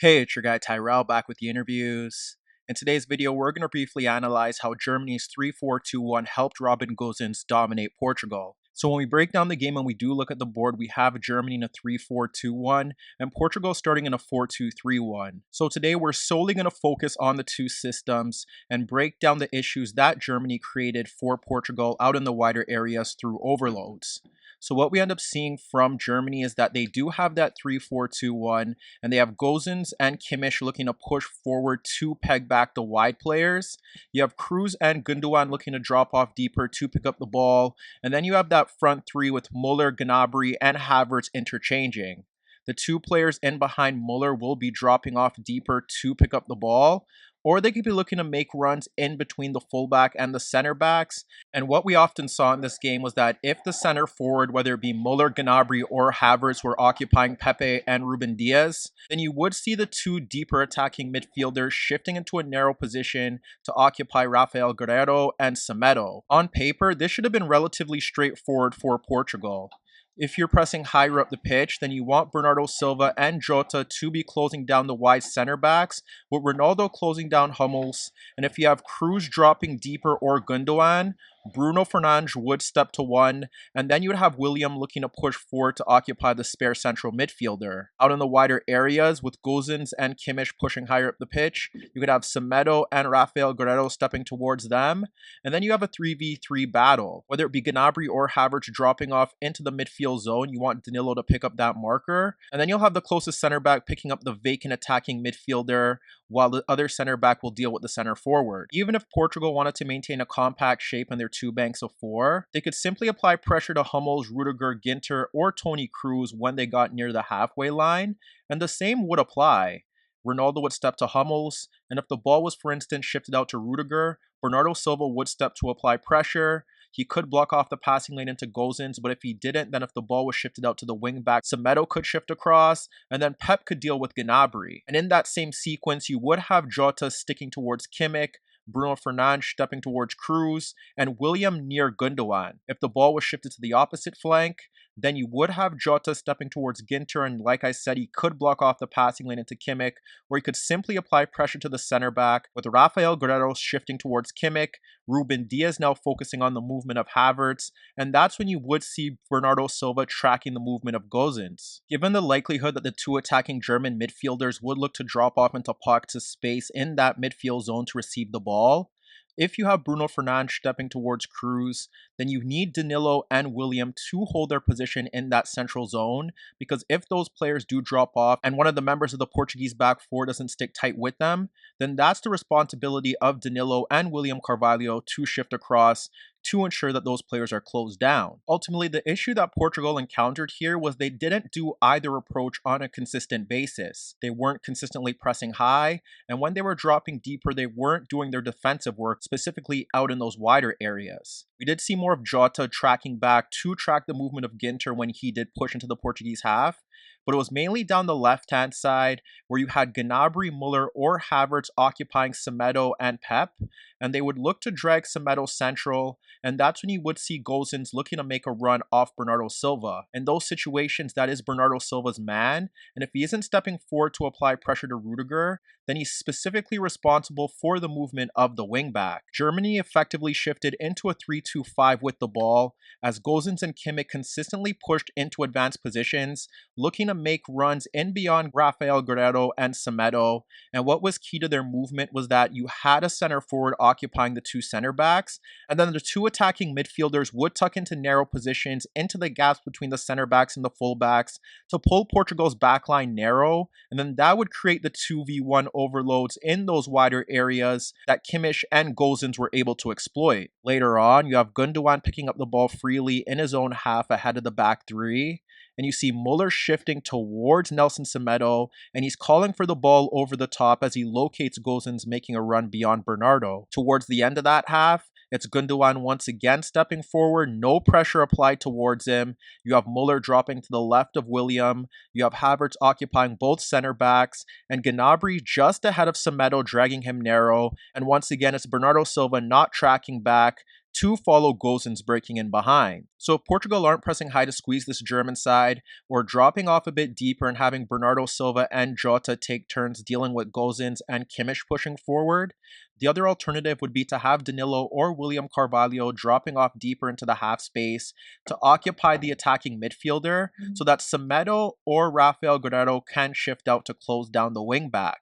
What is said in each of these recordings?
Hey, it's your guy Tyrrell back with the interviews. In today's video, we're going to briefly analyze how Germany's 3-4-2-1 helped Robin Gosens dominate Portugal. So when we break down the game and we do look at the board, we have Germany in a 3-4-2-1 and Portugal starting in a 4-2-3-1. So today we're solely going to focus on the two systems and break down the issues that Germany created for Portugal out in the wider areas through overloads. So what we end up seeing from Germany is that they do have that 3-4-2-1, and they have Gosens and Kimmich looking to push forward to peg back the wide players. You have Kroos and Gundogan looking to drop off deeper to pick up the ball. And then you have that front three with Muller, Gnabry, and Havertz interchanging. The two players in behind Muller will be dropping off deeper to pick up the ball, or they could be looking to make runs in between the fullback and the center backs. And what we often saw in this game was that if the center forward, whether it be Muller, Gnabry, or Havertz, were occupying Pepe and Ruben Diaz, then you would see the two deeper attacking midfielders shifting into a narrow position to occupy Rafael Guerreiro and Semedo. On paper, this should have been relatively straightforward for Portugal. If you're pressing higher up the pitch, then you want Bernardo Silva and Jota to be closing down the wide center backs, with Ronaldo closing down Hummels. And if you have Kroos dropping deeper or Gundogan, Bruno Fernandes would step to one, and then you would have William looking to push forward to occupy the spare central midfielder. Out in the wider areas, with Gosens and Kimmich pushing higher up the pitch, you could have Semedo and Rafael Guerreiro stepping towards them, and then you have a 3v3 battle. Whether it be Gnabry or Havertz dropping off into the midfield zone, you want Danilo to pick up that marker, and then you'll have the closest center back picking up the vacant attacking midfielder, while the other center back will deal with the center forward. Even if Portugal wanted to maintain a compact shape in their two banks of four, they could simply apply pressure to Hummels, Rudiger, Ginter, or Toni Kroos when they got near the halfway line, and the same would apply. Ronaldo would step to Hummels, and if the ball was, for instance, shifted out to Rudiger, Bernardo Silva would step to apply pressure. He could block off the passing lane into Gosens, but if he didn't, then if the ball was shifted out to the wing back, Semedo could shift across, and then Pep could deal with Gnabry. And in that same sequence, you would have Jota sticking towards Kimmich, Bruno Fernandes stepping towards Kroos, and William near Gundogan. If the ball was shifted to the opposite flank, then you would have Jota stepping towards Ginter, and like I said, he could block off the passing lane into Kimmich, or he could simply apply pressure to the center back, with Rafael Guerreiro shifting towards Kimmich, Ruben Diaz now focusing on the movement of Havertz, and that's when you would see Bernardo Silva tracking the movement of Gosens. Given the likelihood that the two attacking German midfielders would look to drop off into pockets of space in that midfield zone to receive the ball, if you have Bruno Fernandes stepping towards Kroos, then you need Danilo and William to hold their position in that central zone, because if those players do drop off and one of the members of the Portuguese back four doesn't stick tight with them, then that's the responsibility of Danilo and William Carvalho to shift across to ensure that those players are closed down. Ultimately, the issue that Portugal encountered here was they didn't do either approach on a consistent basis. They weren't consistently pressing high, and when they were dropping deeper, they weren't doing their defensive work, specifically out in those wider areas. We did see more of Jota tracking back to track the movement of Ginter when he did push into the Portuguese half, but it was mainly down the left-hand side where you had Gnabry, Muller, or Havertz occupying Semedo and Pep, and they would look to drag Semedo central, and that's when you would see Gosens looking to make a run off Bernardo Silva. In those situations, that is Bernardo Silva's man, and if he isn't stepping forward to apply pressure to Rudiger, then he's specifically responsible for the movement of the wingback. Germany effectively shifted into a 3-2-5 with the ball, as Gosens and Kimmich consistently pushed into advanced positions, looking to make runs in beyond Rafael Guerreiro and Semedo. And what was key to their movement was that you had a center forward occupying the two center backs, and then the two attacking midfielders would tuck into narrow positions into the gaps between the center backs and the fullbacks to pull Portugal's backline narrow, and then that would create the 2v1 overloads in those wider areas that Kimmich and Gosens were able to exploit. Later on, you have Gundogan picking up the ball freely in his own half ahead of the back three, and you see Muller shifting towards Nelson Semedo, and he's calling for the ball over the top as he locates Gosens making a run beyond Bernardo. Towards the end of that half, it's Gundogan once again stepping forward, no pressure applied towards him. You have Muller dropping to the left of William. You have Havertz occupying both center backs, and Gnabry just ahead of Semedo dragging him narrow. And once again, it's Bernardo Silva not tracking back, to follow Gosens breaking in behind. So if Portugal aren't pressing high to squeeze this German side, or dropping off a bit deeper and having Bernardo Silva and Jota take turns dealing with Gosens and Kimmich pushing forward, the other alternative would be to have Danilo or William Carvalho dropping off deeper into the half space to occupy the attacking midfielder so that Semedo or Rafael Guerreiro can shift out to close down the wing back.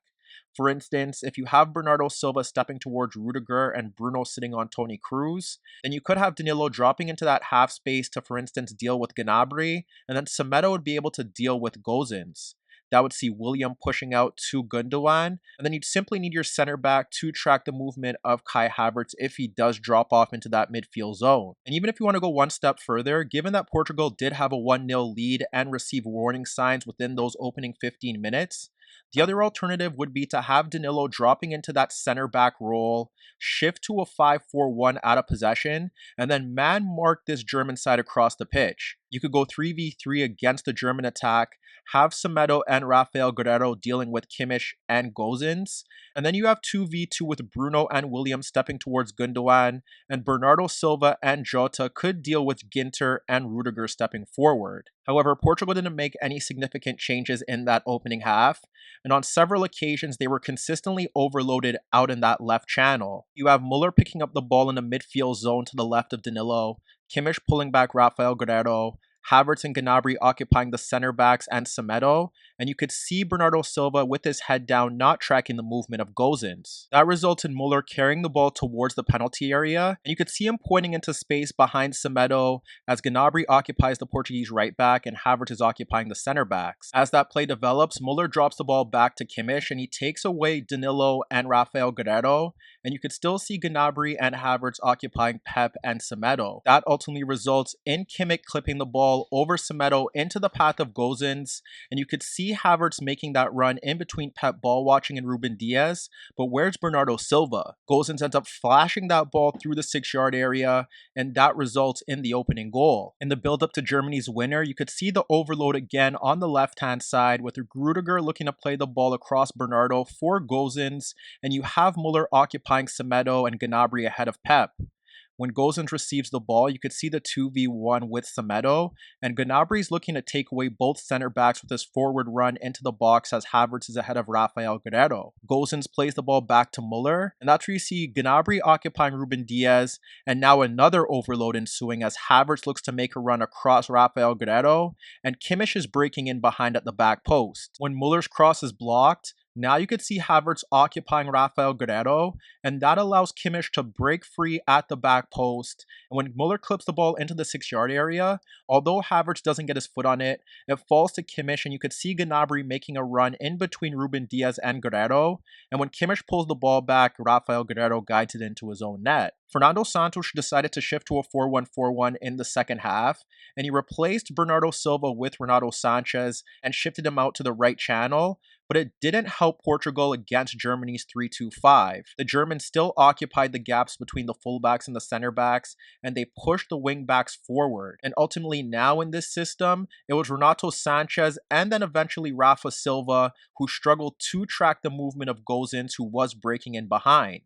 For instance, if you have Bernardo Silva stepping towards Rudiger and Bruno sitting on Toni Kroos, then you could have Danilo dropping into that half space to, for instance, deal with Gnabry, and then Semedo would be able to deal with Gosens. That would see William pushing out to Gundogan, and then you'd simply need your center back to track the movement of Kai Havertz if he does drop off into that midfield zone. And even if you want to go one step further, given that Portugal did have a 1-0 lead and receive warning signs within those opening 15 minutes, the other alternative would be to have Danilo dropping into that center back role, shift to a 5-4-1 out of possession, and then man mark this German side across the pitch. You could go 3v3 against the German attack, have Semedo and Rafael Guerreiro dealing with Kimmich and Gosens, and then you have 2v2 with Bruno and Williams stepping towards Gundogan, and Bernardo Silva and Jota could deal with Ginter and Rudiger stepping forward. However, Portugal didn't make any significant changes in that opening half, and on several occasions they were consistently overloaded out in that left channel. You have Muller picking up the ball in the midfield zone to the left of Danilo, Kimmich pulling back Rafael Guerreiro, Havertz and Gnabry occupying the center backs and Semedo, and you could see Bernardo Silva with his head down not tracking the movement of Gosens. That results in Muller carrying the ball towards the penalty area, and you could see him pointing into space behind Semedo as Gnabry occupies the Portuguese right back and Havertz is occupying the center backs. As that play develops, Muller drops the ball back to Kimmich and he takes away Danilo and Rafael Guerreiro, and you could still see Gnabry and Havertz occupying Pep and Semedo. That ultimately results in Kimmich clipping the ball over Semedo into the path of Gosens, and you could see Havertz making that run in between Pep ball watching and Ruben Diaz, but where's Bernardo Silva? Gosens ends up flashing that ball through the 6-yard area, and that results in the opening goal. In the build-up to Germany's winner, you could see the overload again on the left-hand side with Rudiger looking to play the ball across Bernardo for Gosens, and you have Muller occupying Semedo and Gnabry ahead of Pep. When Gosens receives the ball, you could see the 2v1 with Semedo, and Gnabry is looking to take away both center backs with his forward run into the box as Havertz is ahead of Rafael Guerreiro. Gosens plays the ball back to Muller, and that's where you see Gnabry occupying Ruben Diaz, and now another overload ensuing as Havertz looks to make a run across Rafael Guerreiro, and Kimmich is breaking in behind at the back post. When Muller's cross is blocked, now you could see Havertz occupying Rafael Guerreiro, and that allows Kimmich to break free at the back post. And when Muller clips the ball into the 6-yard area, although Havertz doesn't get his foot on it, it falls to Kimmich, and you could see Gnabry making a run in between Ruben Diaz and Guerreiro. And when Kimmich pulls the ball back, Rafael Guerreiro guides it into his own net. Fernando Santos decided to shift to a 4-1-4-1 in the second half, and he replaced Bernardo Silva with Renato Sanchez and shifted him out to the right channel, but it didn't help Portugal against Germany's 3-2-5. The Germans still occupied the gaps between the fullbacks and the center backs, and they pushed the wing backs forward. And ultimately now in this system, it was Renato Sanchez and then eventually Rafa Silva who struggled to track the movement of Gosens, who was breaking in behind.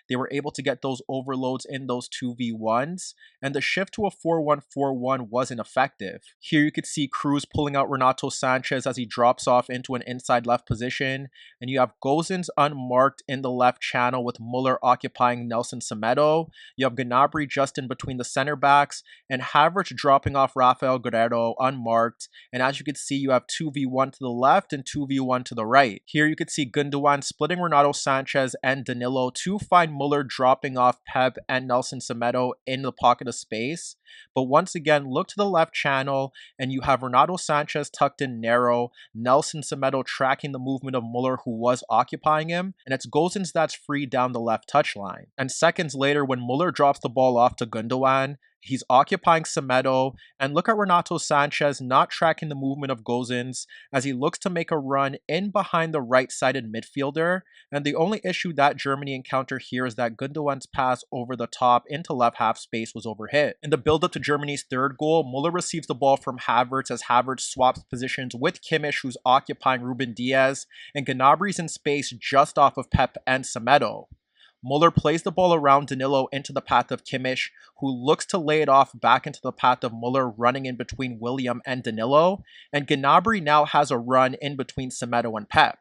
They were able to get those overloads in those 2v1s, and the shift to a 4-1-4-1 wasn't effective. Here you could see Kroos pulling out Renato Sanchez as he drops off into an inside left position, and you have Gosens unmarked in the left channel with Muller occupying Nelson Semedo. You have Gnabry just in between the center backs, and Havertz dropping off Rafael Guerreiro unmarked, and as you can see, you have 2v1 to the left and 2v1 to the right. Here you could see Gundogan splitting Renato Sanchez and Danilo to find Muller dropping off Pep and Nelson Semedo in the pocket of space. But once again, look to the left channel and you have Renato Sanchez tucked in narrow, Nelson Semedo tracking the movement of Muller who was occupying him, and it's Gosens that's free down the left touchline. And seconds later, when Muller drops the ball off to Gundogan, he's occupying Semedo, and look at Renato Sanchez not tracking the movement of Gosens as he looks to make a run in behind the right-sided midfielder, and the only issue that Germany encountered here is that Gundogan's pass over the top into left half space was overhit. In the build-up to Germany's third goal, Muller receives the ball from Havertz as Havertz swaps positions with Kimmich, who's occupying Ruben Diaz, and Gnabry's in space just off of Pep and Semedo. Muller plays the ball around Danilo into the path of Kimmich, who looks to lay it off back into the path of Muller, running in between William and Danilo, and Gnabry now has a run in between Semedo and Pep.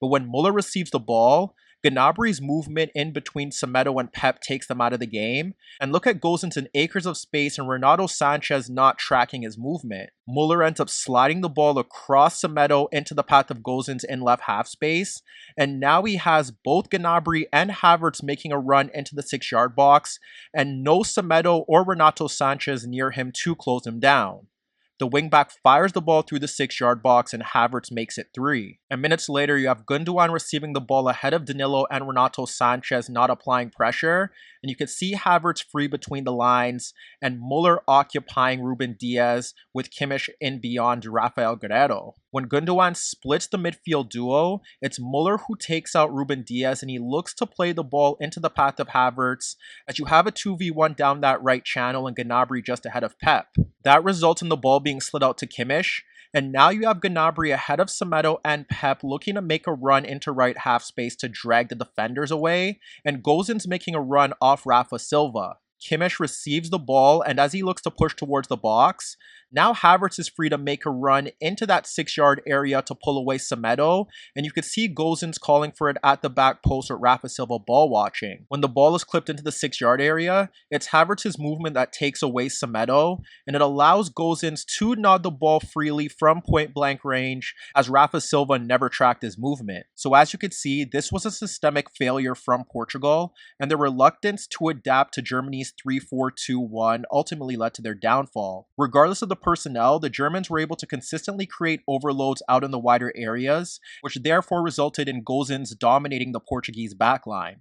But when Muller receives the ball, Gnabry's movement in between Semedo and Pep takes them out of the game, and look at Gosens in acres of space and Renato Sanchez not tracking his movement. Muller ends up sliding the ball across Semedo into the path of Gosens in left half space, and now he has both Gnabry and Havertz making a run into the 6-yard box, and no Semedo or Renato Sanchez near him to close him down. The wingback fires the ball through the 6-yard box and Havertz makes it 3. And minutes later, you have Gundogan receiving the ball ahead of Danilo and Renato Sanchez not applying pressure. And you can see Havertz free between the lines and Muller occupying Ruben Diaz with Kimmich in beyond Rafael Guerreiro. When Gundogan splits the midfield duo, it's Muller who takes out Ruben Diaz and he looks to play the ball into the path of Havertz as you have a 2v1 down that right channel and Gnabry just ahead of Pep. That results in the ball being slid out to Kimmich, and now you have Gnabry ahead of Semedo and Pep looking to make a run into right half space to drag the defenders away, and Gosens making a run off Rafa Silva. Kimmich receives the ball, and as he looks to push towards the box, now Havertz is free to make a run into that 6-yard area to pull away Semedo, and you could see Gosens calling for it at the back post with Rafa Silva ball watching. When the ball is clipped into the 6-yard area, it's Havertz's movement that takes away Semedo, and it allows Gosens to nod the ball freely from point-blank range as Rafa Silva never tracked his movement. So as you could see, this was a systemic failure from Portugal, and their reluctance to adapt to Germany's 3-4-2-1 ultimately led to their downfall. Regardless of the personnel, the Germans were able to consistently create overloads out in the wider areas, which therefore resulted in Gosens dominating the Portuguese backline.